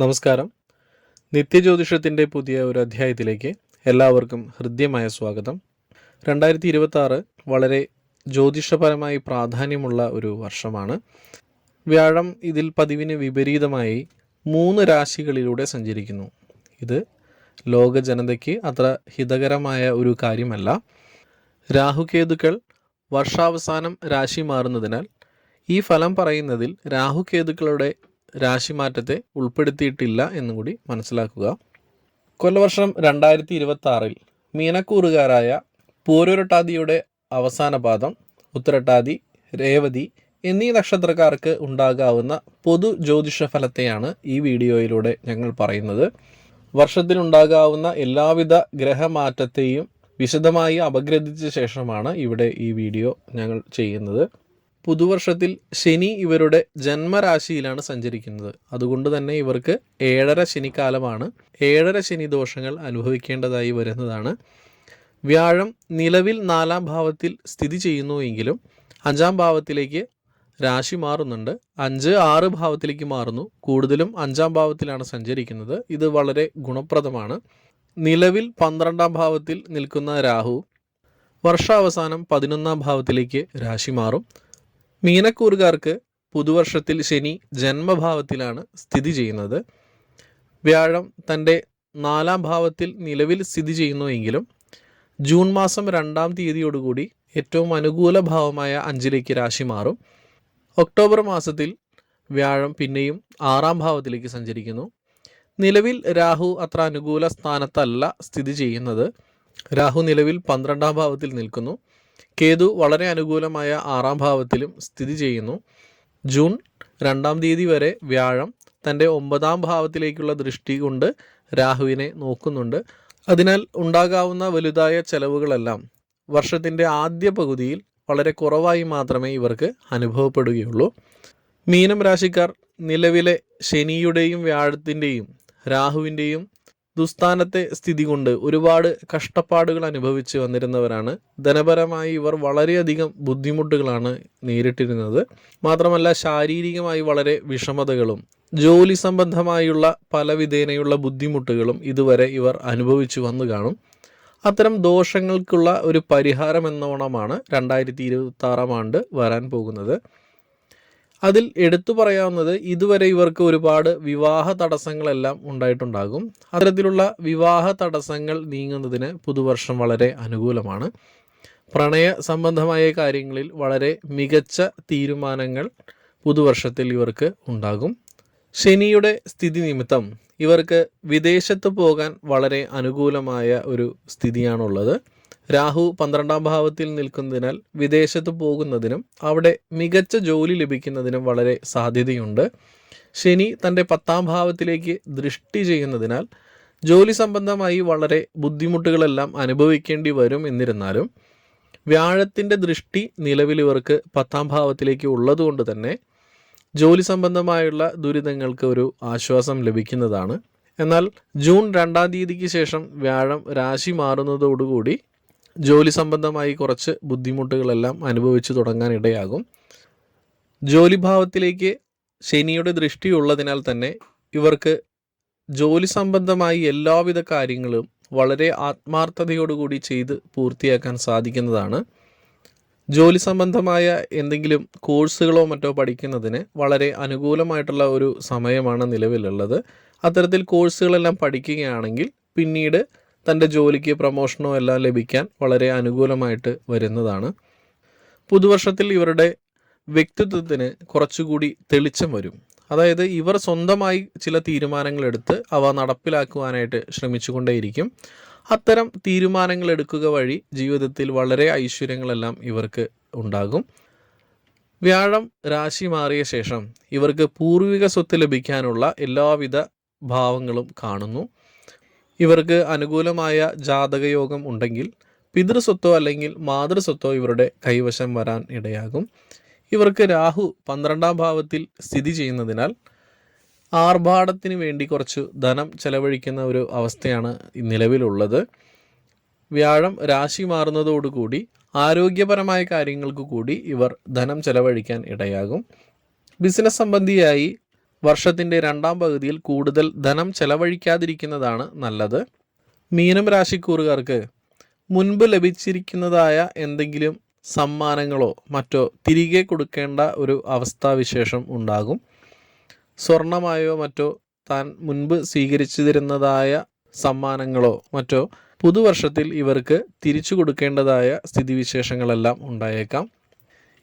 നമസ്കാരം. നിത്യജ്യോതിഷത്തിൻ്റെ പുതിയ ഒരു അധ്യായത്തിലേക്ക് എല്ലാവർക്കും ഹൃദ്യമായ സ്വാഗതം. 2026 വളരെ ജ്യോതിഷപരമായി പ്രാധാന്യമുള്ള ഒരു വർഷമാണ്. വ്യാഴം ഇതിൽ പതിവിന് വിപരീതമായി 3 രാശികളിലൂടെ സഞ്ചരിക്കുന്നു. ഇത് ലോക ജനതയ്ക്ക് അത്ര ഹിതകരമായ ഒരു കാര്യമല്ല. രാഹുകേതുക്കൾ വർഷാവസാനം രാശി മാറുന്നതിനാൽ ഈ ഫലം പറയുന്നതിൽ രാഹുകേതുക്കളുടെ രാശിമാറ്റത്തെ ഉൾപ്പെടുത്തിയിട്ടില്ല എന്നും കൂടി മനസ്സിലാക്കുക. കൊല്ലവർഷം 2026 മീനക്കൂറുകാരായ പൂരോരട്ടാതിയുടെ അവസാന പാദം, ഉത്തരട്ടാതി, രേവതി എന്നീ നക്ഷത്രക്കാർക്ക് ഉണ്ടാകാവുന്ന പൊതു ജ്യോതിഷ ഫലത്തെയാണ് ഈ വീഡിയോയിലൂടെ ഞങ്ങൾ പറയുന്നത്. വർഷത്തിലുണ്ടാകാവുന്ന എല്ലാവിധ ഗ്രഹമാറ്റത്തെയും വിശദമായി അപഗ്രഥിച്ച ശേഷമാണ് ഇവിടെ ഈ വീഡിയോ ഞങ്ങൾ ചെയ്യുന്നത്. പുതുവർഷത്തിൽ ശനി ഇവരുടെ ജന്മരാശിയിലാണ് സഞ്ചരിക്കുന്നത്. അതുകൊണ്ട് തന്നെ ഇവർക്ക് 7.5 ശനിക്കാലമാണ്. 7.5 ശനി ദോഷങ്ങൾ അനുഭവിക്കേണ്ടതായി വരുന്നതാണ്. വ്യാഴം നിലവിൽ 4-ാം ഭാവത്തിൽ സ്ഥിതി ചെയ്യുന്നുവെങ്കിലും 5-ാം ഭാവത്തിലേക്ക് രാശി മാറുന്നുണ്ട്. 5-6 ഭാവത്തിലേക്ക് മാറുന്നു. കൂടുതലും 5-ാം ഭാവത്തിലാണ് സഞ്ചരിക്കുന്നത്. ഇത് വളരെ ഗുണപ്രദമാണ്. നിലവിൽ 12-ാം ഭാവത്തിൽ നിൽക്കുന്ന രാഹു വർഷാവസാനം 11-ാം ഭാവത്തിലേക്ക് രാശി മാറും. മീനക്കൂറുകാർക്ക് പുതുവർഷത്തിൽ ശനി ജന്മഭാവത്തിലാണ് സ്ഥിതി ചെയ്യുന്നത്. വ്യാഴം തൻ്റെ 4-ാം ഭാവത്തിൽ നിലവിൽ സ്ഥിതി ചെയ്യുന്നുവെങ്കിലും ജൂൺ മാസം 2-ാം തീയതിയോടുകൂടി ഏറ്റവും അനുകൂല ഭാവമായ 5-ലേക്ക് രാശി മാറും. ഒക്ടോബർ മാസത്തിൽ വ്യാഴം പിന്നെയും 6-ാം ഭാവത്തിലേക്ക് സഞ്ചരിക്കുന്നു. നിലവിൽ രാഹു അത്ര അനുകൂല സ്ഥാനത്തല്ല സ്ഥിതി ചെയ്യുന്നത്. രാഹു നിലവിൽ 12-ാം ഭാവത്തിൽ നിൽക്കുന്നു. കേതു വളരെ അനുകൂലമായ 6-ാം ഭാവത്തിലും സ്ഥിതി ചെയ്യുന്നു. ജൂൺ 2-ാം തീയതി വരെ വ്യാഴം തൻ്റെ 9-ാം ഭാവത്തിലേക്കുള്ള ദൃഷ്ടി കൊണ്ട് രാഹുവിനെ നോക്കുന്നുണ്ട്. അതിനാൽ ഉണ്ടാകാവുന്ന വലുതായ ചെലവുകളെല്ലാം വർഷത്തിൻ്റെ ആദ്യ പകുതിയിൽ വളരെ കുറവായി മാത്രമേ ഇവർക്ക് അനുഭവപ്പെടുകയുള്ളൂ. മീനം രാശിക്കാർ നിലവിലെ ശനിയുടെയും വ്യാഴത്തിൻ്റെയും രാഹുവിൻ്റെയും ദുസ്ഥാനത്തെ സ്ഥിതി കൊണ്ട് ഒരുപാട് കഷ്ടപ്പാടുകൾ അനുഭവിച്ച് വന്നിരുന്നവരാണ്. ധനപരമായി ഇവർ വളരെയധികം ബുദ്ധിമുട്ടുകളാണ് നേരിട്ടിരുന്നത്. മാത്രമല്ല ശാരീരികമായി വളരെ വിഷമതകളും ജോലി സംബന്ധമായുള്ള പല വിധേനയുള്ള ബുദ്ധിമുട്ടുകളും ഇതുവരെ ഇവർ അനുഭവിച്ചു വന്നു കാണും. അത്തരം ദോഷങ്ങൾക്കുള്ള ഒരു പരിഹാരം എന്നോണമാണ് 2026 ആണ്ട് വരാൻ പോകുന്നത്. അതിൽ എടുത്തു പറയാവുന്നത് ഇതുവരെ ഇവർക്ക് ഒരുപാട് വിവാഹ തടസ്സങ്ങളെല്ലാം ഉണ്ടായിട്ടുണ്ടാകും. അത്തരത്തിലുള്ള വിവാഹ തടസ്സങ്ങൾ നീങ്ങുന്നതിന് പുതുവർഷം വളരെ അനുകൂലമാണ്. പ്രണയ സംബന്ധമായ കാര്യങ്ങളിൽ വളരെ മികച്ച തീരുമാനങ്ങൾ പുതുവർഷത്തിൽ ഇവർക്ക് ഉണ്ടാകും. ശനിയുടെ സ്ഥിതി നിമിത്തം ഇവർക്ക് വിദേശത്ത് പോകാൻ വളരെ അനുകൂലമായ ഒരു സ്ഥിതിയാണുള്ളത്. രാഹു 12-ാം ഭാവത്തിൽ നിൽക്കുന്നതിനാൽ വിദേശത്ത് പോകുന്നതിനും അവിടെ മികച്ച ജോലി ലഭിക്കുന്നതിനും വളരെ സാധ്യതയുണ്ട്. ശനി തൻ്റെ 10-ാം ഭാവത്തിലേക്ക് ദൃഷ്ടി ചെയ്യുന്നതിനാൽ ജോലി സംബന്ധമായി വളരെ ബുദ്ധിമുട്ടുകളെല്ലാം അനുഭവിക്കേണ്ടി വരും. എന്നിരുന്നാലും വ്യാഴത്തിൻ്റെ ദൃഷ്ടി നിലവിൽ ഇവർക്ക് 10-ാം ഭാവത്തിലേക്ക് ഉള്ളതുകൊണ്ട് തന്നെ ജോലി സംബന്ധമായുള്ള ദുരിതങ്ങൾക്ക് ഒരു ആശ്വാസം ലഭിക്കുന്നതാണ്. എന്നാൽ ജൂൺ 2-ാം തീയതിക്ക് ശേഷം വ്യാഴം രാശി മാറുന്നതോടുകൂടി ജോലി സംബന്ധമായി കുറച്ച് ബുദ്ധിമുട്ടുകളെല്ലാം അനുഭവിച്ചു തുടങ്ങാനിടയാകും. ജോലിഭാവത്തിലേക്ക് ശനിയുടെ ദൃഷ്ടിയുള്ളതിനാൽ തന്നെ ഇവർക്ക് ജോലി സംബന്ധമായി എല്ലാവിധ കാര്യങ്ങളും വളരെ ആത്മാർത്ഥതയോടുകൂടി ചെയ്ത് പൂർത്തിയാക്കാൻ സാധിക്കുന്നതാണ്. ജോലി സംബന്ധമായ എന്തെങ്കിലും കോഴ്സുകളോ മറ്റോ പഠിക്കുന്നതിന് വളരെ അനുകൂലമായിട്ടുള്ള ഒരു സമയമാണ് നിലവിലുള്ളത്. അത്തരത്തിൽ കോഴ്സുകളെല്ലാം പഠിക്കുകയാണെങ്കിൽ പിന്നീട് തൻ്റെ ജോലിക്ക് പ്രമോഷനോ എല്ലാം ലഭിക്കാൻ വളരെ അനുകൂലമായിട്ട് വരുന്നതാണ്. പുതുവർഷത്തിൽ ഇവരുടെ വ്യക്തിത്വത്തിന് കുറച്ചുകൂടി തെളിച്ചം വരും. അതായത് ഇവർ സ്വന്തമായി ചില തീരുമാനങ്ങളെടുത്ത് അവ നടപ്പിലാക്കുവാനായിട്ട് ശ്രമിച്ചുകൊണ്ടേയിരിക്കും. അത്തരം തീരുമാനങ്ങൾ എടുക്കുക വഴി ജീവിതത്തിൽ വളരെ ഐശ്വര്യങ്ങളെല്ലാം ഇവർക്ക് ഉണ്ടാകും. വ്യാഴം രാശി മാറിയ ശേഷം ഇവർക്ക് പൂർവിക സ്വത്ത് ലഭിക്കാനുള്ള എല്ലാവിധ ഭാവങ്ങളും കാണുന്നു. ഇവർക്ക് അനുകൂലമായ ജാതകയോഗം ഉണ്ടെങ്കിൽ പിതൃസ്വത്തോ അല്ലെങ്കിൽ മാതൃസ്വത്തോ ഇവരുടെ കൈവശം വരാൻ ഇടയാകും. ഇവർക്ക് രാഹു 12-ാം ഭാവത്തിൽ സ്ഥിതി ചെയ്യുന്നതിനാൽ ആർഭാടത്തിന് വേണ്ടി കുറച്ച് ധനം ചെലവഴിക്കുന്ന ഒരു അവസ്ഥയാണ് നിലവിലുള്ളത്. വ്യാഴം രാശി മാറുന്നതോടുകൂടി ആരോഗ്യപരമായ കാര്യങ്ങൾക്ക് കൂടി ഇവർ ധനം ചെലവഴിക്കാൻ ഇടയാകും. ബിസിനസ് സംബന്ധിയായി വർഷത്തിൻ്റെ രണ്ടാം പകുതിയിൽ കൂടുതൽ ധനം ചെലവഴിക്കാതിരിക്കുന്നതാണ് നല്ലത്. മീനം രാശിക്കൂറുകാർക്ക് മുൻപ് ലഭിച്ചിരിക്കുന്നതായ എന്തെങ്കിലും സമ്മാനങ്ങളോ മറ്റോ തിരികെ കൊടുക്കേണ്ട ഒരു അവസ്ഥാവിശേഷം ഉണ്ടാകും. സ്വർണമായോ മറ്റോ താൻ മുൻപ് സ്വീകരിച്ചിരുന്നതായ സമ്മാനങ്ങളോ മറ്റോ പുതുവർഷത്തിൽ ഇവർക്ക് തിരിച്ചു കൊടുക്കേണ്ടതായ സ്ഥിതിവിശേഷങ്ങളെല്ലാം ഉണ്ടായേക്കാം.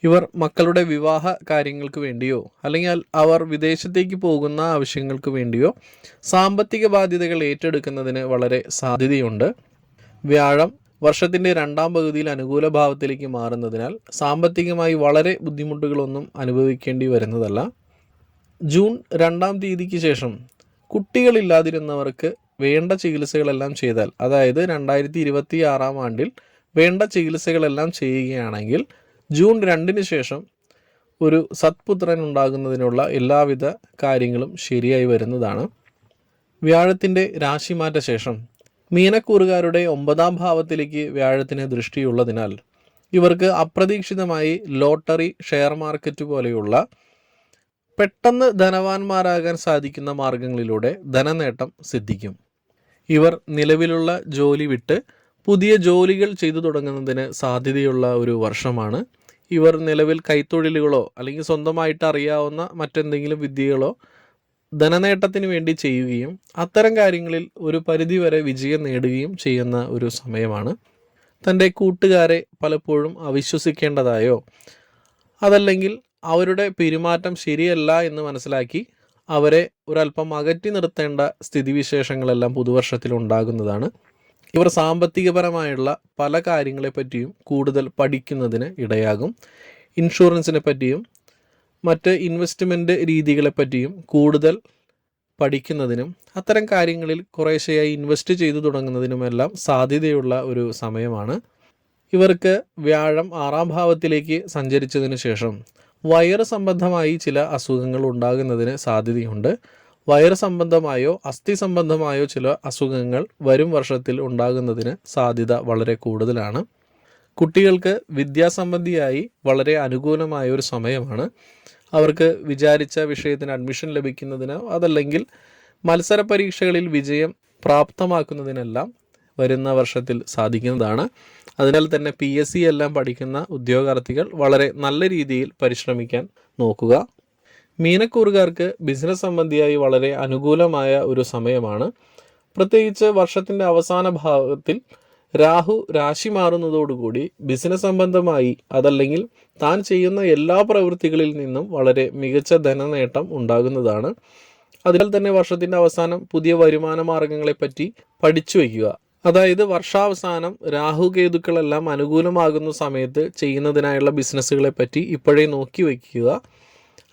ഇവർ മക്കളുടെ വിവാഹ കാര്യങ്ങൾക്ക് വേണ്ടിയോ അല്ലെങ്കിൽ അവർ വിദേശത്തേക്ക് പോകുന്ന ആവശ്യങ്ങൾക്ക് വേണ്ടിയോ സാമ്പത്തിക ബാധ്യതകൾ ഏറ്റെടുക്കുന്നതിന് വളരെ സാധ്യതയുണ്ട്. വ്യാഴം വർഷത്തിൻ്റെ രണ്ടാം പകുതിയിൽ അനുകൂല ഭാവത്തിലേക്ക് മാറുന്നതിനാൽ സാമ്പത്തികമായി വളരെ ബുദ്ധിമുട്ടുകളൊന്നും അനുഭവിക്കേണ്ടി വരുന്നതല്ല. ജൂൺ 2-ാം തീയതിക്ക് ശേഷം കുട്ടികളില്ലാതിരുന്നവർക്ക് വേണ്ട ചികിത്സകളെല്ലാം ചെയ്താൽ, അതായത് 2026 ആണ്ടിൽ വേണ്ട ചികിത്സകളെല്ലാം ചെയ്യുകയാണെങ്കിൽ ജൂൺ 2-ന് ശേഷം ഒരു സത്പുത്രൻ ഉണ്ടാകുന്നതിനുള്ള എല്ലാവിധ കാര്യങ്ങളും ശരിയായി വരുന്നതാണ്. വ്യാഴത്തിൻ്റെ രാശിമാറ്റ ശേഷം മീനക്കൂറുകാരുടെ 9-ാം ഭാവത്തിലേക്ക് വ്യാഴത്തിന് ദൃഷ്ടിയുള്ളതിനാൽ ഇവർക്ക് അപ്രതീക്ഷിതമായി ലോട്ടറി, ഷെയർ മാർക്കറ്റ് പോലെയുള്ള പെട്ടെന്ന് ധനവാന്മാരാകാൻ സാധിക്കുന്ന മാർഗങ്ങളിലൂടെ ധനനേട്ടം സിദ്ധിക്കും. ഇവർ നിലവിലുള്ള ജോലി വിട്ട് പുതിയ ജോലികൾ ചെയ്തു തുടങ്ങുന്നതിന് സാധ്യതയുള്ള ഒരു വർഷമാണ്. ഇവർ നിലവിൽ കൈത്തൊഴിലുകളോ അല്ലെങ്കിൽ സ്വന്തമായിട്ട് അറിയാവുന്ന മറ്റെന്തെങ്കിലും വിദ്യകളോ ധനനേട്ടത്തിന് വേണ്ടി ചെയ്യുകയും അത്തരം കാര്യങ്ങളിൽ ഒരു പരിധിവരെ വിജയം നേടുകയും ചെയ്യുന്ന ഒരു സമയമാണ്. തൻ്റെ കൂട്ടുകാരെ പലപ്പോഴും അവിശ്വസിക്കേണ്ടതായോ അതല്ലെങ്കിൽ അവരുടെ പെരുമാറ്റം ശരിയല്ല എന്ന് മനസ്സിലാക്കി അവരെ ഒരല്പം അകറ്റി നിർത്തേണ്ട സ്ഥിതിവിശേഷങ്ങളെല്ലാം പുതുവർഷത്തിൽ ഉണ്ടാകുന്നതാണ്. ഇവർ സാമ്പത്തികപരമായുള്ള പല കാര്യങ്ങളെപ്പറ്റിയും കൂടുതൽ പഠിക്കുന്നതിന് ഇടയാകും. ഇൻഷുറൻസിനെ പറ്റിയും മറ്റ് ഇൻവെസ്റ്റ്മെൻറ്റ് രീതികളെപ്പറ്റിയും കൂടുതൽ പഠിക്കുന്നതിനും അത്തരം കാര്യങ്ങളിൽ കുറേശ്ശെയായി ഇൻവെസ്റ്റ് ചെയ്തു തുടങ്ങുന്നതിനുമെല്ലാം സാധ്യതയുള്ള ഒരു സമയമാണ്. ഇവർക്ക് വ്യാഴം 6-ാം ഭാവത്തിലേക്ക് സഞ്ചരിച്ചതിന് ശേഷം വയറ് സംബന്ധമായി ചില അസുഖങ്ങൾ ഉണ്ടാകുന്നതിന് സാധ്യതയുണ്ട്. വയറ് സംബന്ധമായോ അസ്ഥി സംബന്ധമായോ ചില അസുഖങ്ങൾ വരും വർഷത്തിൽ ഉണ്ടാകുന്നതിന് സാധ്യത വളരെ കൂടുതലാണ്. കുട്ടികൾക്ക് വിദ്യാസംബന്ധിയായി വളരെ അനുകൂലമായ ഒരു സമയമാണ്. അവർക്ക് വിചാരിച്ച വിഷയത്തിന് അഡ്മിഷൻ ലഭിക്കുന്നതിനോ അതല്ലെങ്കിൽ മത്സര പരീക്ഷകളിൽ വിജയം പ്രാപ്തമാക്കുന്നതിനെല്ലാം വരുന്ന വർഷത്തിൽ സാധിക്കുന്നതാണ്. അതിനാൽ തന്നെ PSC എല്ലാം പഠിക്കുന്ന ഉദ്യോഗാർത്ഥികൾ വളരെ നല്ല രീതിയിൽ പരിശ്രമിക്കാൻ നോക്കുക. മീനക്കൂറുകാർക്ക് ബിസിനസ് സംബന്ധിയായി വളരെ അനുകൂലമായ ഒരു സമയമാണ്. പ്രത്യേകിച്ച് വർഷത്തിൻ്റെ അവസാന ഭാഗത്തിൽ രാഹു രാശി മാറുന്നതോടുകൂടി ബിസിനസ് സംബന്ധമായി അതല്ലെങ്കിൽ താൻ ചെയ്യുന്ന എല്ലാ പ്രവൃത്തികളിൽ നിന്നും വളരെ മികച്ച ധനനേട്ടം ഉണ്ടാകുന്നതാണ്. അതിനാൽ തന്നെ വർഷത്തിൻ്റെ അവസാനം പുതിയ വരുമാന മാർഗങ്ങളെപ്പറ്റി പഠിച്ചു വയ്ക്കുക. അതായത് വർഷാവസാനം രാഹുകേതുക്കളെല്ലാം അനുകൂലമാകുന്ന സമയത്ത് ചെയ്യുന്നതിനായുള്ള ബിസിനസ്സുകളെ പറ്റി ഇപ്പോഴേ നോക്കി വയ്ക്കുക.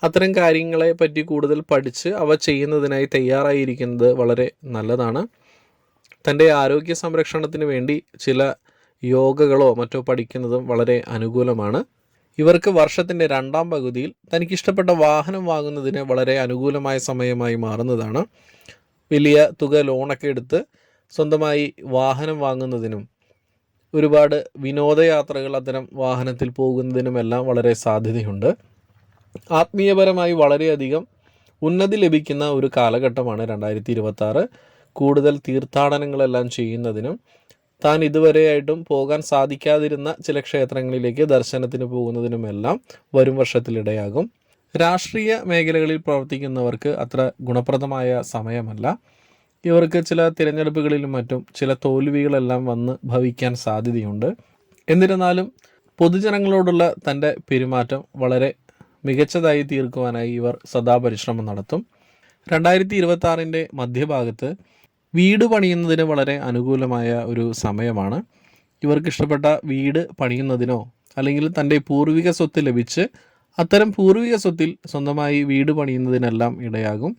അത്തരം കാര്യങ്ങളെ പറ്റി കൂടുതൽ പഠിച്ച് അവ ചെയ്യുന്നതിനായി തയ്യാറായിരിക്കുന്നത് വളരെ നല്ലതാണ്. തൻ്റെ ആരോഗ്യ സംരക്ഷണത്തിന് വേണ്ടി ചില യോഗകളോ മറ്റോ പഠിക്കുന്നതും വളരെ അനുകൂലമാണ്. ഇവർക്ക് വർഷത്തിൻ്റെ 2-ാം പകുതിയിൽ തനിക്കിഷ്ടപ്പെട്ട വാഹനം വാങ്ങുന്നതിന് വളരെ അനുകൂലമായ സമയമായി മാറുന്നതാണ്. വലിയ തുക ലോണൊക്കെ എടുത്ത് സ്വന്തമായി വാഹനം വാങ്ങുന്നതിനും ഒരുപാട് വിനോദയാത്രകൾ അത്തരം വാഹനത്തിൽ പോകുന്നതിനുമെല്ലാം വളരെ സാധ്യതയുണ്ട്. ആത്മീയപരമായി വളരെയധികം ഉന്നതി ലഭിക്കുന്ന ഒരു കാലഘട്ടമാണ് 2026. കൂടുതൽ തീർത്ഥാടനങ്ങളെല്ലാം ചെയ്യുന്നതിനും താൻ ഇതുവരെയായിട്ടും പോകാൻ സാധിക്കാതിരുന്ന ചില ക്ഷേത്രങ്ങളിലേക്ക് ദർശനത്തിന് പോകുന്നതിനുമെല്ലാം വരും വർഷത്തിലിടയാകും. രാഷ്ട്രീയ മേഖലകളിൽ പ്രവർത്തിക്കുന്നവർക്ക് അത്ര ഗുണപ്രദമായ സമയമല്ല. ഇവർക്ക് ചില തിരഞ്ഞെടുപ്പുകളിലും മറ്റും ചില തോൽവികളെല്ലാം വന്ന് ഭവിക്കാൻ സാധ്യതയുണ്ട്. എന്നിരുന്നാലും പൊതുജനങ്ങളോടുള്ള തൻ്റെ പെരുമാറ്റം വളരെ മികച്ചതായി തീർക്കുവാനായി ഇവർ സദാ പരിശ്രമം നടത്തും. 2026 മധ്യഭാഗത്ത് വീട് പണിയുന്നതിന് വളരെ അനുകൂലമായ ഒരു സമയമാണ്. ഇവർക്കിഷ്ടപ്പെട്ട വീട് പണിയുന്നതിനോ അല്ലെങ്കിൽ തൻ്റെ പൂർവിക സ്വത്ത് ലഭിച്ച് അത്തരം പൂർവിക സ്വത്തിൽ സ്വന്തമായി വീട് പണിയുന്നതിനെല്ലാം ഇടയാകും.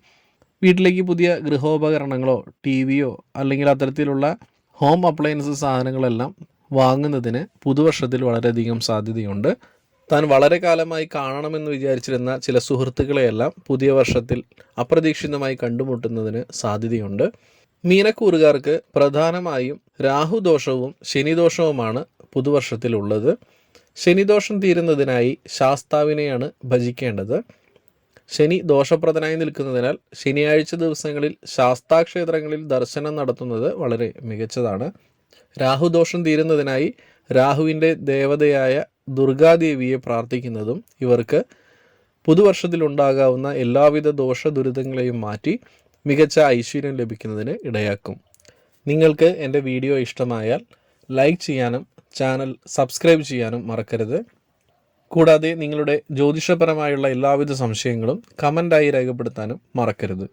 വീട്ടിലേക്ക് പുതിയ ഗൃഹോപകരണങ്ങളോ TVയോ അല്ലെങ്കിൽ അത്തരത്തിലുള്ള ഹോം അപ്ലയൻസസ് സാധനങ്ങളെല്ലാം വാങ്ങുന്നതിന് പുതുവർഷത്തിൽ വളരെയധികം സാധ്യതയുണ്ട്. താൻ വളരെ കാലമായി കാണണമെന്ന് വിചാരിച്ചിരുന്ന ചില സുഹൃത്തുക്കളെയെല്ലാം പുതിയ വർഷത്തിൽ അപ്രതീക്ഷിതമായി കണ്ടുമുട്ടുന്നതിന് സാധ്യതയുണ്ട്. മീനക്കൂറുകാർക്ക് പ്രധാനമായും രാഹുദോഷവും ശനിദോഷവുമാണ് പുതുവർഷത്തിലുള്ളത്. ശനിദോഷം തീരുന്നതിനായി ശാസ്താവിനെയാണ് ഭജിക്കേണ്ടത്. ശനി ദോഷപ്രദനായി നിൽക്കുന്നതിനാൽ ശനിയാഴ്ച ദിവസങ്ങളിൽ ശാസ്താക്ഷേത്രങ്ങളിൽ ദർശനം നടത്തുന്നത് വളരെ മികച്ചതാണ്. രാഹുദോഷം തീരുന്നതിനായി രാഹുവിൻ്റെ ദേവതയായ ദുർഗാദേവിയെ പ്രാർത്ഥിക്കുന്നതും ഇവർക്ക് പുതുവർഷത്തിലുണ്ടാകാവുന്ന എല്ലാവിധ ദോഷ ദുരിതങ്ങളെയും മാറ്റി മികച്ച ഐശ്വര്യം ലഭിക്കുന്നതിന് ഇടയാക്കും. നിങ്ങൾക്ക് എൻ്റെ വീഡിയോ ഇഷ്ടമായാൽ ലൈക്ക് ചെയ്യാനും ചാനൽ സബ്സ്ക്രൈബ് ചെയ്യാനും മറക്കരുത്. കൂടാതെ നിങ്ങളുടെ ജ്യോതിഷപരമായുള്ള എല്ലാവിധ സംശയങ്ങളും കമൻ്റായി രേഖപ്പെടുത്താനും മറക്കരുത്.